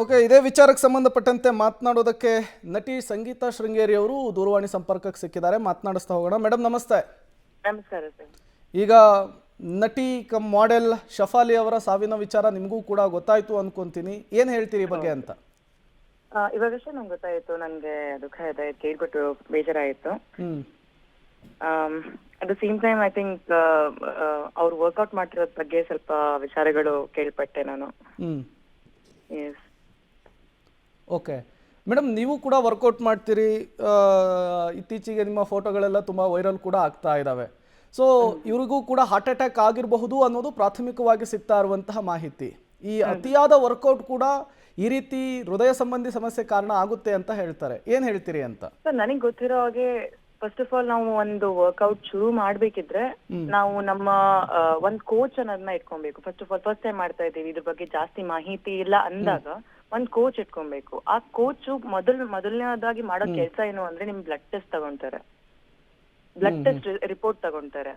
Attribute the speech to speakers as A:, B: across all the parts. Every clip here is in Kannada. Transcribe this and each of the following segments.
A: ಓಕೆ, ಇದೇ ವಿಚಾರಕ್ಕೆ ಸಂಬಂಧಪಟ್ಟಂತೆ ಮಾತನಾಡೋದಕ್ಕೆ ನಟಿ ಸಂಗೀತಾ ಶೃಂಗೇರಿ ಅವರು ದೂರವಾಣಿ ಸಂಪರ್ಕಕ್ಕೆ ಸಿಕ್ಕಿದ್ದಾರೆ. ಮಾತನಾಡಿಸ್ತಾ ಹೋಗೋಣ. ಮೇಡಮ್ ನಮಸ್ತೆ.
B: ನಮಸ್ಕಾರ ಸರ್.
A: ಈಗ ನಟಿ ಕಮ್ ಮಾಡೆಲ್ ಶಫಾಲಿ ಅವರ ಸಾವಿನ ವಿಚಾರ ನಿಮಗೂ ಕೂಡ ಗೊತ್ತಾಯ್ತು ಅನ್ಕೊಂತೀನಿ. ಏನು ಹೇಳ್ತೀರಿ ಈ ಬಗ್ಗೆ ಅಂತ?
B: ಇವಾಗಷ್ಟೇ ನಂಗೆ ಗೊತ್ತಾಯ್ತು. ನನಗೆ ದುಃಖ ಇದೆ, ಕೇಳ್ಬಿಟ್ಟು ಬೇಜಾರಾಯಿತು. At the same time I think ಅವ್ರು ವರ್ಕೌಟ್ ಮಾಡ್ತಿರೋದ್ ಬಗ್ಗೆ ಸ್ವಲ್ಪ ವಿಚಾರಗಳು ಕೇಳ್ಪಟ್ಟೆ ನಾನು. ಎಸ್.
A: ಓಕೆ ಮೇಡಮ್, ನೀವು ಕೂಡ ವರ್ಕೌಟ್ ಮಾಡ್ತೀರಿ. ಇತ್ತೀಚೆಗೆ ನಿಮ್ಮ ಫೋಟೋಗಳೆಲ್ಲ ತುಂಬ ವೈರಲ್ ಕೂಡ ಆಗ್ತಾ ಇದ್ದಾವೆ. ಸೊ ಇವ್ರಿಗೂ ಕೂಡ ಹಾರ್ಟ್ ಅಟ್ಯಾಕ್ ಆಗಿರಬಹುದು ಅನ್ನೋದು ಪ್ರಾಥಮಿಕವಾಗಿ ಸಿಗ್ತಾ ಇರುವಂತಹ ಮಾಹಿತಿ. ಈ ಅತಿಯಾದ ವರ್ಕೌಟ್ ಕೂಡ ಈ ರೀತಿ ಹೃದಯ ಸಂಬಂಧಿ ಸಮಸ್ಯೆ ಕಾರಣ ಆಗುತ್ತೆ ಅಂತ ಹೇಳ್ತಾರೆ. ಏನ್ ಹೇಳ್ತೀರಿ ಅಂತ?
B: ಸರ್, ನನಗೆ ಗೊತ್ತಿರೋ ಹಾಗೆ ಫಸ್ಟ್ ಆಫ್ ಆಲ್ ನಾವು ಒಂದು ವರ್ಕೌಟ್ ಶುರು ಮಾಡ್ಬೇಕಿದ್ರೆ ನಾವು ನಮ್ಮ ಒಂದ್ ಕೋಚ್ ಅನ್ನೋದನ್ನ ಇಟ್ಕೊಬೇಕು. First of all first time ಮಾಡ್ತಾ ಇದೀವಿ, ಇದ್ರ ಬಗ್ಗೆ ಜಾಸ್ತಿ ಮಾಹಿತಿ ಇಲ್ಲ ಅಂದಾಗ ಒಂದ್ ಕೋಚ್ ಇಟ್ಕೊಬೇಕು. ಆ ಕೋಚ್ ಮೊದಲನೇದಾಗಿ ಮಾಡೋ ಕೆಲಸ ಏನು ಅಂದ್ರೆ ನಿಮ್ ಬ್ಲಡ್ ಟೆಸ್ಟ್ ತಗೊಂತಾರೆ, ಬ್ಲಡ್ ಟೆಸ್ಟ್ ರಿಪೋರ್ಟ್ ತಗೊಂತಾರೆ.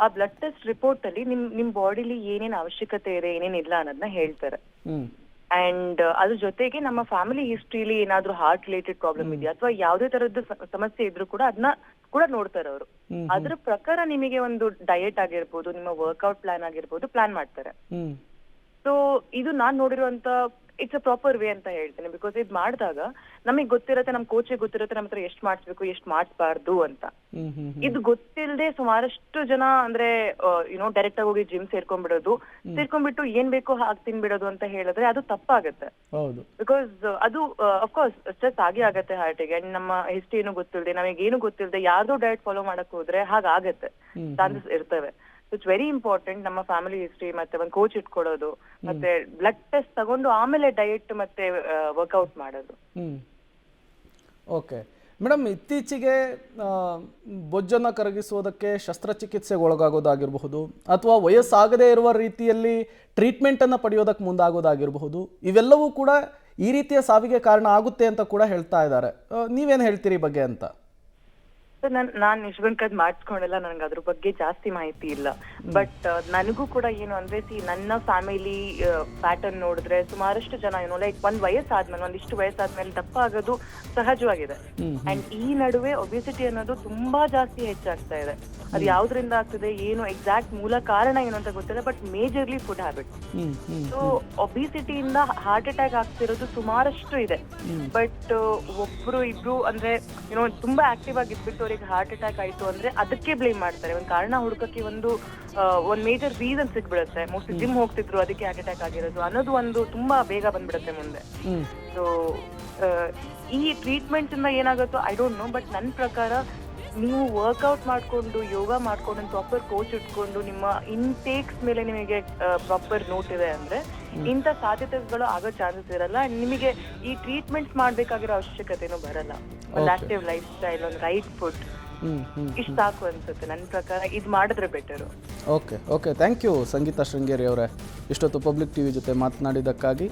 B: ಆ ಬ್ಲಡ್ ಟೆಸ್ಟ್ ರಿಪೋರ್ಟ್ ಅಲ್ಲಿ ನಿಮ್ ಬಾಡಿಲಿ ಏನೇನ್ ಅವಶ್ಯಕತೆ ಇದೆ, ಏನೇನಿಲ್ಲ ಅನ್ನೋದನ್ನ ಹೇಳ್ತಾರೆ. ಅಂಡ್ ಅದ್ರ ಜೊತೆಗೆ ನಮ್ಮ ಫ್ಯಾಮಿಲಿ ಹಿಸ್ಟ್ರಿಲಿ ಏನಾದ್ರೂ ಹಾರ್ಟ್ ರಿಲೇಟೆಡ್ ಪ್ರಾಬ್ಲಮ್ ಇದೆಯಾ ಅಥವಾ ಯಾವ್ದೇ ತರದ್ದು ಸಮಸ್ಯೆ ಇದ್ರೂ ಕೂಡ ಅದನ್ನ ಕೂಡ ನೋಡ್ತಾರೆ ಅವರು. ಅದ್ರ ಪ್ರಕಾರ ನಿಮಗೆ ಒಂದು ಡಯಟ್ ಆಗಿರ್ಬೋದು, ನಿಮ್ಮ ವರ್ಕೌಟ್ ಪ್ಲಾನ್ ಆಗಿರ್ಬೋದು ಪ್ಲಾನ್ ಮಾಡ್ತಾರೆ. ಸೊ ಇದು ನಾನ್ ನೋಡಿರುವಂತ ಇಟ್ಸ್ ಅ ಪ್ರಾಪರ್ ವೇ ಅಂತ ಹೇಳ್ತೀನಿ. ಬಿಕಾಸ್ ಇದು ಮಾಡಿದಾಗ ನಮಗ್ ಗೊತ್ತಿರತ್ತೆ, ನಮ್ ಕೋಚಿಗೆ ಗೊತ್ತಿರತ್ತೆ ನಮ್ಮ ಹತ್ರ ಎಷ್ಟ್ ಮಾಡಿಸ್ಬೇಕು, ಎಷ್ಟ್ ಮಾಡಿಸ್ಬಾರ್ದು ಅಂತ. ಇದು ಗೊತ್ತಿಲ್ಲದೆ ಸುಮಾರಷ್ಟು ಜನ ಅಂದ್ರೆ ಡೈರೆಕ್ಟ್ ಆಗಿ ಹೋಗಿ ಜಿಮ್ ಸೇರ್ಕೊಂಡ್ಬಿಟ್ಟು ಏನ್ ಬೇಕೋ ಹಾಗೆ ತಿನ್ಬಿಡೋದು ಅಂತ ಹೇಳಿದ್ರೆ ಅದು ತಪ್ಪಾಗತ್ತೆ. ಬಿಕಾಸ್ ಅದು ಅಫ್ಕೋರ್ಸ್ ಸ್ಟ್ರೆಸ್ ಆಗತ್ತೆ ಹಾರ್ಟಿಗೆ. ಅಂಡ್ ನಮ್ಮ ಹಿಸ್ಟ್ರಿ ಏನು ಗೊತ್ತಿಲ್ಲದೆ, ನಮಗೇನು ಗೊತ್ತಿಲ್ಲದೆ ಯಾರ್ದೋ ಡಯಟ್ ಫಾಲೋ ಮಾಡಕ್ ಹೋದ್ರೆ ಹಾಗಾಗತ್ತೆ, ಚಾನ್ಸಸ್ ಇರ್ತವೆ. ಇಟ್ಸ್ ವೆರಿ ಇಂಪಾರ್ಟೆಂಟ್ ನಮ್ಮ ಫ್ಯಾಮಿಲಿ ಹಿಸ್ಟ್ರಿ ಮತ್ತೆ ಒಂದು ಕೋಚ್ ಇಟ್ಕೊಳ್ಳೋದು, ಮತ್ತೆ ಬ್ಲಡ್ ಟೆಸ್ಟ್ ತಗೊಂಡು ಆಮೇಲೆ ಡಯಟ್ ಮತ್ತೆ ವರ್ಕೌಟ್ ಮಾಡೋದು.
A: ಓಕೆ ಮೇಡಮ್, ಇತ್ತೀಚೆಗೆ ಬೊಜ್ಜನ್ನು ಕರಗಿಸುವುದಕ್ಕೆ ಶಸ್ತ್ರಚಿಕಿತ್ಸೆಗೆ ಒಳಗಾಗೋದಾಗಿರಬಹುದು ಅಥವಾ ವಯಸ್ಸಾಗದೇ ಇರುವ ರೀತಿಯಲ್ಲಿ ಟ್ರೀಟ್ಮೆಂಟನ್ನು ಪಡೆಯೋದಕ್ಕೆ ಮುಂದಾಗೋದಾಗಿರಬಹುದು, ಇವೆಲ್ಲವೂ ಕೂಡ ಈ ರೀತಿಯ ಸಾವಿಗೆ ಕಾರಣ ಆಗುತ್ತೆ ಅಂತ ಕೂಡ ಹೇಳ್ತಾ ಇದ್ದಾರೆ. ನೀವೇನು ಹೇಳ್ತೀರಿ ಈ ಬಗ್ಗೆ ಅಂತ?
B: ನಾನ್ ನಿಜವಂಕದ್ ಮಾಡಿಸ್ಕೊಂಡಲ್ಲ, ನನ್ಗೆ ಅದ್ರ ಬಗ್ಗೆ ಜಾಸ್ತಿ ಮಾಹಿತಿ ಇಲ್ಲ. ಬಟ್ ನನಗೂ ಕೂಡ ಏನು ಅಂದ್ರೆ ನನ್ನ ಫ್ಯಾಮಿಲಿ ಪ್ಯಾಟರ್ನ್ ನೋಡಿದ್ರೆ ಸುಮಾರಷ್ಟು ಜನ ಲೈಕ್ ಒಂದಿಷ್ಟು ವಯಸ್ಸಾದ್ಮೇಲೆ ದಪ್ಪ ಆಗೋದು ಸಹಜವಾಗಿದೆ. ಅಂಡ್ ಈ ನಡುವೆ ಒಬಿಸಿಟಿ ಅನ್ನೋದು ತುಂಬಾ ಜಾಸ್ತಿ ಹೆಚ್ಚಾಗ್ತಾ ಇದೆ. ಅದು ಯಾವ್ದ್ರಿಂದ ಆಗ್ತದೆ, ಏನು ಎಕ್ಸಾಕ್ಟ್ ಮೂಲ ಕಾರಣ ಏನು ಅಂತ ಗೊತ್ತಿಲ್ಲ, but majorly food habit. So ಒಬಿಸಿಟಿಯಿಂದ ಹಾರ್ಟ್ ಅಟ್ಯಾಕ್ ಆಗ್ತಿರೋದು ಸುಮಾರಷ್ಟು ಇದೆ. ಬಟ್ ಒಬ್ರು ಇಬ್ರು ಅಂದ್ರೆ ತುಂಬಾ ಆಕ್ಟಿವ್ ಆಗಿದ್ಬಿಟ್ಟು ಅವ್ರಿಗೆ ಹಾರ್ಟ್ ಅಟ್ಯಾಕ್ ಆಯ್ತು ಅಂದ್ರೆ ಅದಕ್ಕೆ ಬ್ಲೇಮ್ ಮಾಡ್ತಾರೆ. ಒಂದ್ ಕಾರಣ ಹುಡುಕಕ್ಕೆ ಒಂದ್ ಮೇಜರ್ ರೀಸನ್ ಸಿಗ್ಬಿಡುತ್ತೆ. ಮೋಸ್ಟ್ಲಿ ಜಿಮ್ ಹೋಗ್ತಿದ್ರು ಅದಕ್ಕೆ ಹಾರ್ಟ್ ಅಟ್ಯಾಕ್ ಆಗಿರೋದು ಅನ್ನೋದು ಒಂದು ತುಂಬಾ ಬೇಗ ಬಂದ್ಬಿಡುತ್ತೆ ಮುಂದೆ. ಸೊ ಈ ಟ್ರೀಟ್ಮೆಂಟ್ ಇಂದ ಏನಾಗುತ್ತೋ ಐ ಡೋಂಟ್ ನೋ. ಬಟ್ ನನ್ನ ಪ್ರಕಾರ ನೀವು ವರ್ಕೌಟ್ ಮಾಡ್ಕೊಂಡು, ಯೋಗ ಮಾಡ್ಕೊಂಡು, ಪ್ರಾಪರ್ ಕೋಚ್ ಇಟ್ಕೊಂಡು ನಿಮ್ಮ ಇನ್ಟೇಕ್ಸ್ ಮೇಲೆ ನಿಮಗೆ ಪ್ರಾಪರ್ ನೋಟ್ ಇದೆ ಅಂದ್ರೆ ಇಂಥ ಸಾಧ್ಯತೆಗಳು ಆಗೋ ಚಾನ್ಸಸ್ ಇರಲ್ಲ. ನಿಮಗೆ ಈ ಟ್ರೀಟ್ಮೆಂಟ್ ಮಾಡ್ಬೇಕಾಗಿರೋ ಅವಶ್ಯಕತೆನೂ ಬರಲ್ಲ. ಒಂದು ಆಕ್ಟಿವ್ ಲೈಫ್ ಸ್ಟೈಲ್, ಒಂದು ರೈಟ್ ಫುಡ್, ಇಷ್ಟು ಸಾಕು ಅನ್ಸುತ್ತೆ ನನ್ನ ಪ್ರಕಾರ. ಇದು ಮಾಡಿದ್ರೆ better.
A: Okay, thank you Sangeetha Sringeri ಅವರೇ, ಇಷ್ಟೊತ್ತು ಪಬ್ಲಿಕ್ ಟಿವಿ ಜೊತೆ ಮಾತನಾಡಿದ್ದಕ್ಕಾಗಿ.